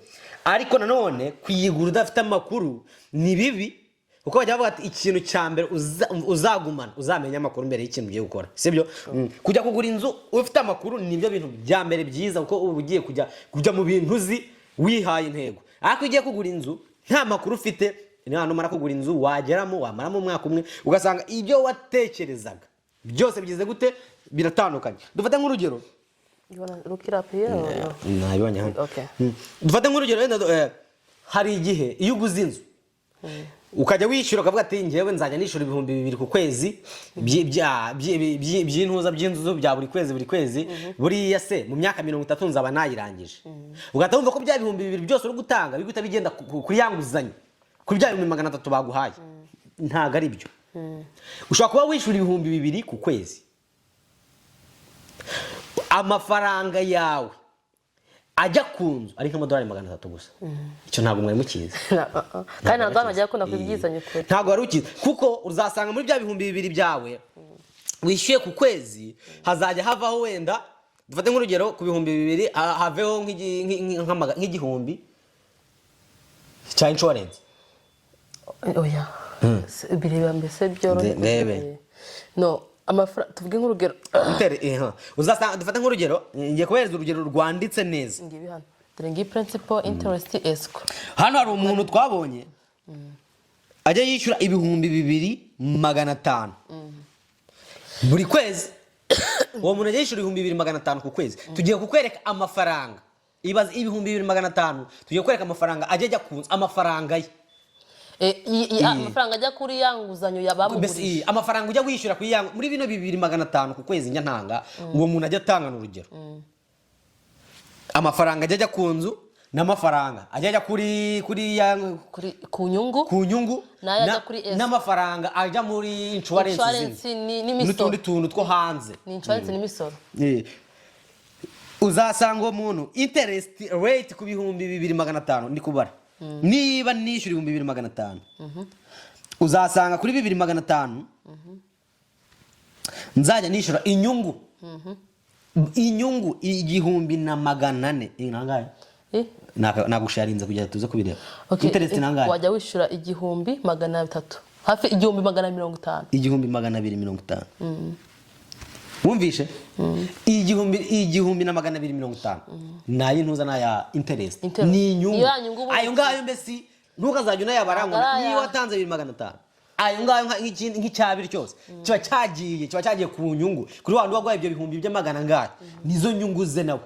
ariko nanone kuyigura udafite amakuru ni bibi kuko bajya bavuga ati ikintu cya mbere uzagumana uzamenya amakuru mbere y'ikintu ugiye gukora sibyo kujya kugura inzu ufite amakuru nibyo bintu bya mbere byiza kuko uba ugiye kujya mu bintu uzi wihaye intego ariko ugiye kugura inzu nta makuru ufite ni hano mara kugura inzu wageramo wamaramo umwaka umwe ugasanga ibyo watekerezaga byose bigize gute biratandukanye dufate nk'urugero
look it up here
nabibonye hano
okay
dufate nk'urugero hari igihe iyo uguze inzu ukajya wishyura ukavuga ati ngewe nzajya nishura 2000 ku kwezi by'intuza by'inzu bya buri kwezi buriya se mu myaka 30 nzaba nayirangije ugatumva ko bya 2000 byose uri gutanga biguta bigenda kuri yanguzanye kuri bya 300 baguhaye ntago ari byo ushobora kuba wishura 2000 ku kwezi amafaranga yawe ajya kunzu ari nk'amadolari 300 gusa icyo ntabwo mwari mukiza
kandi ntabwo najya ko nakwibwizanye kure
ntabwo wari ukiza kuko uzasanga muri bya 2000 byawe wishyuye ku kwezi hazajya havaho wenda dufate nk'urugero ku 2000 haveho nk'igihumbi cya insurance
oya bireba mbese byoroshye no amafaranga tuvuge nk'urugero
uzasanga dufate nk'urugero ngiye kubereza urugero rwanditse neza
ngibi hano dore ngi principal interest escrow
hano hari umuntu twabonye ajya yishyura 2500 buri kwezi uwo muntu ajya yishyura 2500 ku kwezi tugiye kukwereka amafaranga ibaza 2500 tugiye kukwereka amafaranga ajya kunza amafaranga ye
amafaranga ajya kuri yanguzanyo yabamugurije
amafaranga ujya wishyura kuri yangu muri bino 2500 ku kwezi njya ntanga uwo muntu ajya atanga n'urugero amafaranga ajya kunzu n'amafaranga ajya kuri
ku nyungu
n'amafaranga ajya muri insurance n'utundi tuntu two hanze
ni insurance n'imisoro
uzasanga uwo muntu interest rate ku 2500 ndi kubara niba nishyura 2500 uzasanga kuri 2500 nzajya nishyura inyungu 1400 inangaye nagusharinze kugira tuze kubireba interest nangaye
wajya wishyura 1300 hafi 1250
1250 wumvishe igihumbi na 250 nayi ntuza na ya interest ni inyungu ayo ngayo mbese ntukazajya unayabarangwa niyo watanze 2500 ayo ngayo nk'icyabiri cyose kiba cyagiye ku nyungu kuri wandu wagwaye ibyo bihumbi by'amagana ngaye nizo nyungu ze nawe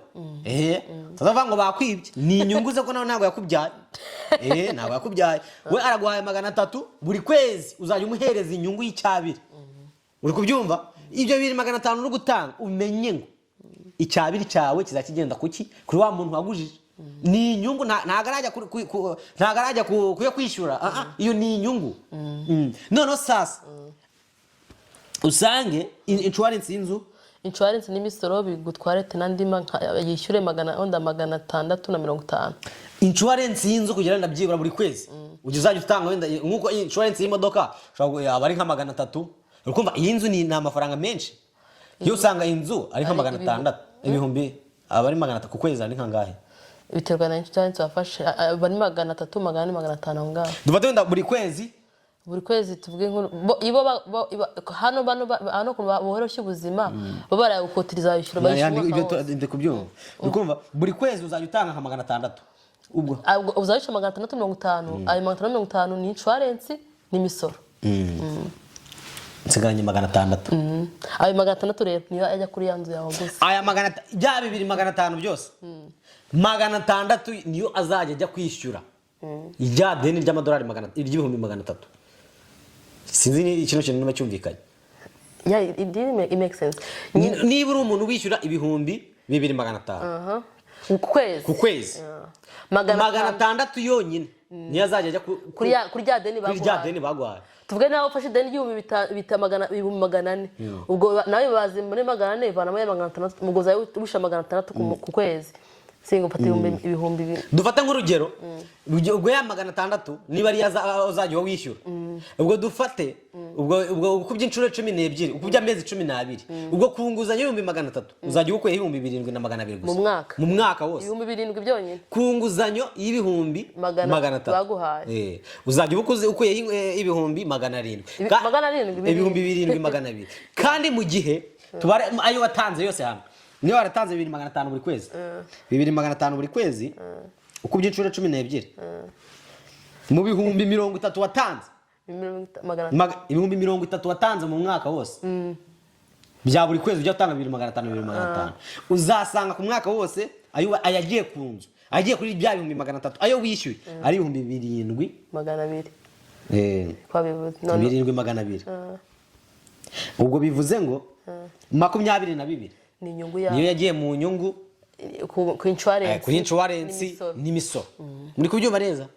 tuzava ngo bakwibye ni inyungu ze ko nawe ntabwo yakubyaye ntabwo yakubyaye we araguhaye 300 buri kwezi uzajya umuhereza inyungu y'icyabiri uri kubyumva ibyo 2500 uri gutanga umenye ngo icyabiri cyawe kizakigenda kuki kuri wa muntu wagujije ni inyungu ntago arajya kuyo kwishyura iyo ni inyungu none sasa usange insurance y'inzu
insurance n'imisoro bigutware tenandima yishyure 650
insurance y'inzu kugira ndabyibura buri kwezi uzajya utanga wenda nkuko insurance y'imodoka yaba ari nka 300 urukumva iyi nzu ni amafaranga menshi yo usanga inzu ari nka 600 ibihumbi abari 600 ku kwezi ari kangahe
biterwa na insurance wafashe bari 300 400 500 ngaho
dufate wenda buri kwezi tuvuge ibo hano bohoroshya ubuzima bo barayukotiriza bishyura bayishyura ibyo kubyumva urukumva buri kwezi uzajya utanga nka 600 ubwo
uzayishyura 650 ayo 650 ni insurance n'imisoro
nsigaranye 600
ayo 600 rero niyo ajya kuri yanzu yawe gusa
aya 200 bya 2500 byose 600 niyo azajya ajya kwishyura ijya deni ry'amadolari 300 sinzi ni ikintu kintu nima cyumvikanye
it makes sense
niba uri umuntu wishyura ibihumbi 2500
ku kwezi
600 yonyine niyo azajya ajya
kuri rya deni
bagwaye
tuvuge nawe ufashe ideni ry'ibihumbi 400 ubwo nawe bazi muri 400 ivanamo ya 500 mugoza ubusha 600 ku kwezi singo mfata ibihumbi
dufata nk'urugero ubwo ya 600 niba ari azajya wishyura ubwo dufate ubwo ukubye inshuro 12 ukubye amezi 12 ubwo kunguzanya 300 uzajya ukuye 7200 gusa mu mwaka wose
7000 byonyine
kunguzanyo y'ibihumbi 600
baguhaye
uzajya ukuye ibihumbi 700 700 kandi mu gihe tubare ayo watanze yose hamwe niyo waratanze 2500 buri kwezi 2500 buri kwezi ukubye inshuro 12 mu bihumbi 30 watanze ibihumbi 30 watanze mu mwaka wose bya buri kwezi ujya utanga 2500 uzasanga ku mwaka wose ayo ayagiye ku nzu agiye kuri bya bihumbi 300 ayo wishyuye ari ibihumbi 7200
kwabivuze
7200 ubwo bivuze ngo 22
ni inyungu yawe
niyo yagiye mu nyungu
ku insurance
n'imisoro muri kubyumva neza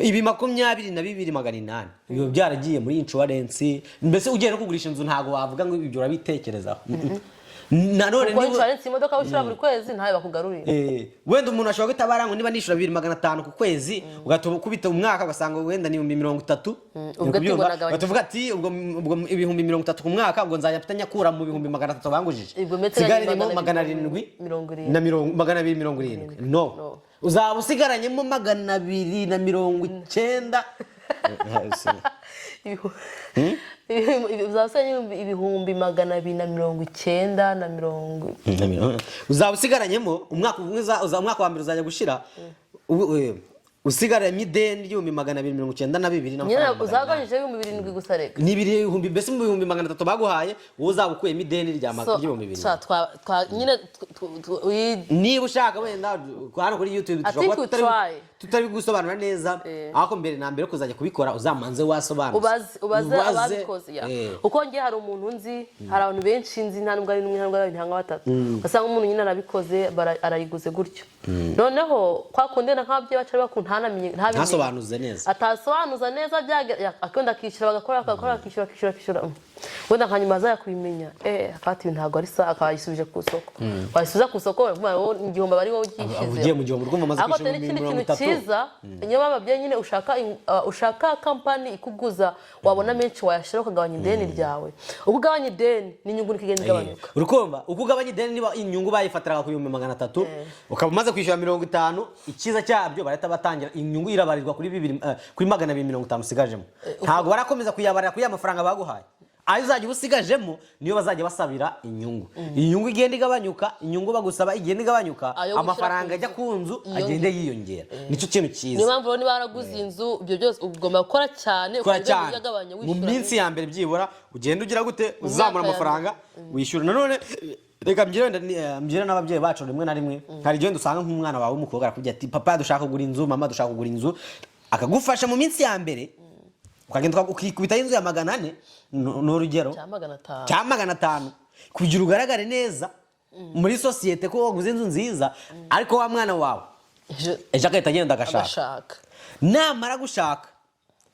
ibi 22,800 biba byaragiye muri insurance mbese ugiye no kugurisha inzu ntago wavuga ngo ibyo urabitekerezaho nanone
niba insurance imodoka ushira buri kwezi ntayo bakugarurira
wenda umuntu ashobora gutabara ngo niba nishura 2500 ku kwezi ugatubukubita umwaka ugasanga wenda ni 30,000 batuvuga ati ubwo ibihumbi 30,000 ku mwaka ubwo nzajya mfitanya kura mu bihumbi 300 bangujije sigarimo 770 no uzaba usigaranyemo 290
uzasenya ibihumbi 290
uzaba usigaranyemo umwaka wa mbere uzajya gushira usigaranye ideni ry'ibihumbi 292
nyine uzaganyije ibihumbi 7 gusa reka
ni ibihumbi mbese mu bihumbi 300 baguhaye wowe uzaba ukuyemo ideni rya ry'ibihumbi 2
nyine
niba ushaka wenda hano kuri YouTube tutari gusobanura neza ariko mbere na mbere kuzajya kubikora uzamanze wasobanura
ubaze ababikoze uko ngiye hari umuntu nzi hari abantu benshi nzi nta nubwo ari n'umwe ntabwo ari ntanga batatu basanga umuntu nyine arabikoze arayiguze gutyo noneho kwakunde na nkabye bacari bakunda
ntasobanuze neza
atasobanuza neza akunda akishyura bagakora akishyura wenda nkanyuma azaya kubimenya akati ntago ari sa akayisubije ku soko wayisubiza ku soko igihomba bari wowe
ugiye mu gihombo rwumva maze
kwishyura 300 cyiza niyo bababye nyine ushaka company ikuguza wabona menshi wayashira ukagabanya ideni ryawe ukugabanya ideni ni inyungu nikigenda igabanyuka
urukumva ukugabanya ideni niba inyungu bayifatiraga ku 300 ukaba maze kwishyura 50 ikiza cyabyo barata batangira inyungu irabarirwa kuri 250 usigajemo ntago barakomeza kuyabarira kuri amafaranga baguhaye ayo uzajya usigajemo niyo bazajya basabira inyungu inyungu igenda igabanyuka inyungu bagusaba igenda igabanyuka amafaranga ajya ku nzu agenda yiyongera nicyo kintu cyiza
niyo mpamvu niba waraguze inzu ibyo byose ugomba gukora cyane
ukagabanya wishyura mu minsi ya mbere byibura ugenda ugira gute uzamura amafaranga wishyura nanone reka mbwira n'ababyeyi bacu rimwe na rimwe hari igihe usanga nk'umwana wawe w'umukobwa arakubwira ati papa dushaka kugura inzu mama dushaka kugura inzu akagufasha mu minsi ya mbere ukagenda ukikubita inzu ya 400 n'urugero cya 500 kugira ugaragare neza muri societe ko waguze inzu nziza ariko wa mwana wawe ejo akahita agenda agashaka namara gushaka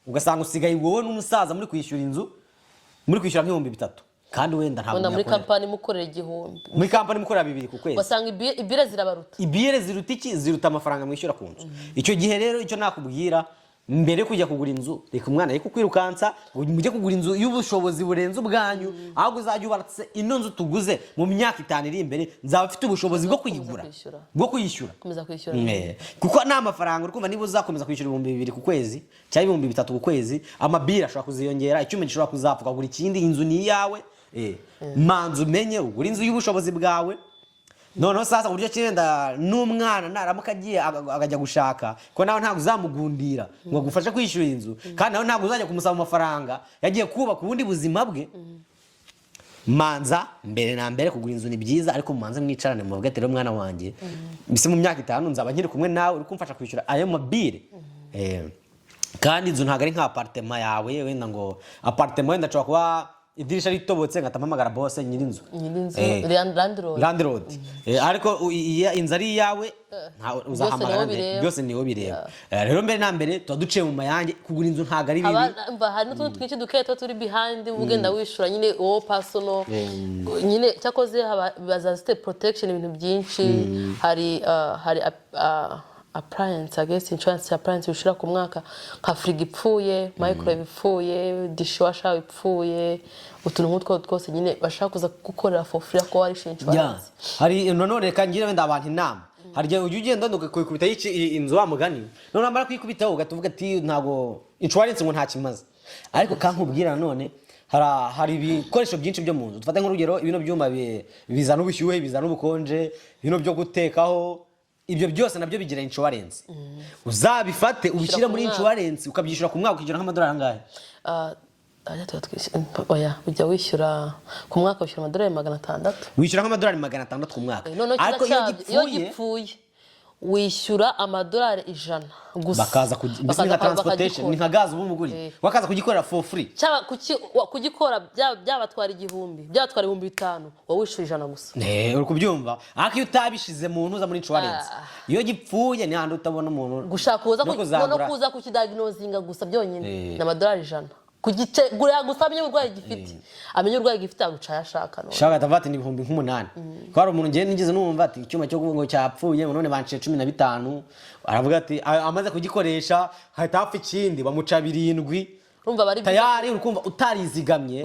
ugasanga usigaye wowe n'umusaza muri kwishyura inzu muri kwishyura nk'ibihumbi 3 kandi wenda ntabwo
muri kampani mukorera igihumbi
muri kampani mukorera 2 ku kwezi
basanga ibire zirabaruta
ibire ziruta iki ziruta amafaranga mwishyura ku nzu icyo gihe rero icyo nakubwira mbere kujya kugura inzu reka umwana ye kukwirukansa mujye kugura inzu y'ubushobozi burenze ubwanyu ahubwo uzajya ubaratse ino nzu tuguze mu myaka 5 iri imbere nzaba afite ubushobozi bwo kuyigura bwo kuyishyura kuko nta mafaranga urumva niba uzakomeza kwishyura 2,000 ku kwezi cyangwa 3,000 ku kwezi amabira ashobora kuziyongera icyuma gishobora kuzapfuka kugura ikindi inzu ni yawe manzu umenye ugura inzu y'ubushobozi bwawe noneho sasa uburyo cyenda n'umwana naramuka agiye akajya gushaka ko nawe ntabwo uzamugundira ngo agufashe kwishyura inzu kandi nawe ntabwo uzajya kumusaba amafaranga yagiye kubaka ubundi buzima bwe manza mbere na mbere kugura inzu ni byiza ariko mumanze mwicarane muvuge ati rero mwana wanjye mbese mu myaka 5 nzaba nkiri kumwe nawe uri kumfasha kwishyura ayo mabire kandi inzu ntabwo ari nka apartment yawe wenda ngo apartment wenda nshobora kuba idirisha ritobotse ngatamamagara boss nyirinzu landlord ariko inzu ari yawe uzahamagara byose niho bireba rero mbere na mbere tuduciye mu mayange kugura inzu ntago ari bibi
hari n'utundi twinshi duketo turi behind ugenda wishura nyine o personal nyine cyakoze bazazite protection ibintu byinshi hari appliance against insurance appliance ushira ku mwaka nka fridge ipfuye microwave ipfuye dishwasher ipfuye utuntu nk'utwo twose nyine bashaka kuza gukorera for free ko wari insurance
hari none kangira wenda abantu inama hari gihe ugenda ndukubita inzu wa mugani none amara kwikubitaho ugatuvuga ati ntago insurance ngo nta kimaze ariko kankubwira none hari ibikoresho byinshi byo mu nzu dufate nk'urugero ibino byuma bizana ubushyuhe bizana ubukonje ibino byo gutekaho ibyo byose nabyo bigira insurance uzabifate ubishyira muri insurance ukabyishura ku mwaka ukijana nk'amadolari angahe
ujya wishyura ku mwaka wishyura $600
wishyura $600 ku mwaka
ariko iyo gipfuye wishyura $100 gusa
bakaza nka transportation ni nka gas ubumuguri wakaza kugikorera for free
cyaba kugikora byabatwara 1,000 byabatwara 5,000 wowe wishyura $100 gusa
uri kubyumva ariko iyo utabishize mu ntuza muri insurance iyo gipfuye ni handi utabona umuntu
gushaka kuza kukidiagnosinga gusa byonyine na $100 gura gusabye urwaye gifite amenye urwaye gifite aguca yashaka no
shaka tavati ni 8,000 ko hari umuntu ngiye nigeze numva ati icyuma cyo ngo cyapfuye none banciye 15 aravuga ati amaze kugikoresha hahita hapfa ikindi bamuca 7
urumva bari
tayari urukumva utarizigamye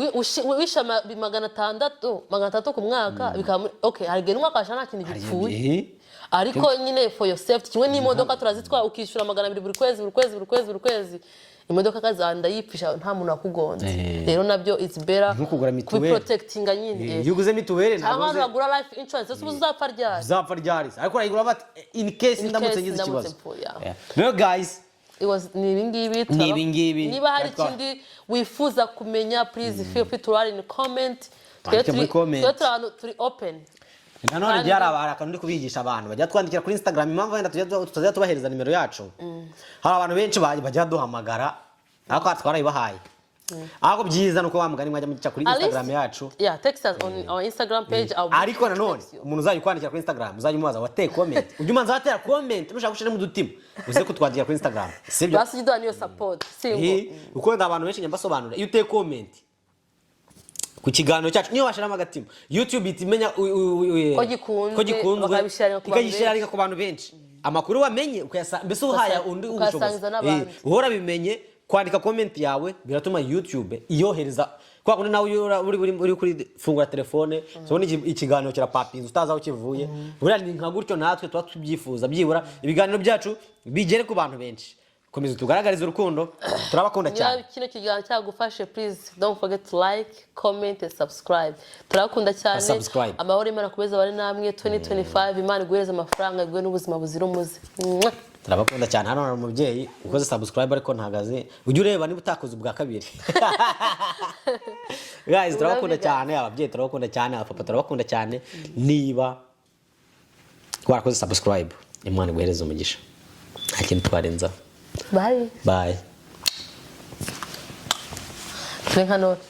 wisha 600 ku mwaka bikaba okay harige n'umwaka ashana kintu gipfuye ariko nyine for your safety kimwe n'imodoka turazitwa ukishura 200 buri kwezi imodoka kazanda yipfisha nta muntu akugonze rero nabyo it's better
ku
protectinga nyine
yuguze mituwele
ntabwo abantu bagura life insurance so uzapfa ryari
ariko urayigura bati in case ndamutse ngize ikibazo no guys
ni ibingibi niba hari ikindi wifuza kumenya please feel free to write in comment turi open
nanone byarabara kandi kubigisha abantu bajya twandikira kuri Instagram impamvu wenda tuzajya tubahereza nimero yacu hari abantu benshi bajya duhamagara ariko twarayibahaye ahubwo byiza nuko wamugani mwajya mugica kuri Instagram yacu
text us on our Instagram page
ariko nanone umuntu uzajya kwandikira kuri Instagram uzajya umubaza wate comment ujye umanza watera comment nushaka gushira mu dutima uze kutwandikira kuri Instagram
sibyo basi ujye niyo support singo
uko abantu benshi nyambasobanura iyo uteye comment ku kiganiro cyacu niyo washiramo agatima YouTube itimenya ko gikunzwe ikagishiraringa ku bantu benshi amakuru wamenye ukayasa mbese uhaya undi ubushobozi uhora bimenye kwandika comment yawe biratuma YouTube iyohereza kwa kundi nawe uri kuri fungura telefone so ikiganiro kirapapinza utaza aho kivuye buriya ni nka gutyo natwe tuba tubyifuza byibura ibiganiro byacu bigere ku bantu benshi komeza tugaragariza urukundo turabakunda cyane
kino kiganiro cyagufashe please don't forget to like comment and subscribe turabakunda cyane amahoro Imana kubeza bari namwe 2025 Imana iguhereza amafaranga igwe n'ubuzima buzira umuze
turabakunda cyane hano hari umubyeyi ukoze subscribe ariko ntagaze ujye ureba niba utakoze ubwa kabiri guys turabakunda cyane ababyeyi turabakunda cyane abapapa turabakunda cyane niba warakoze subscribe Imana iguhereza umugisha nta kintu twarenza bye. Bye.
Drink a note.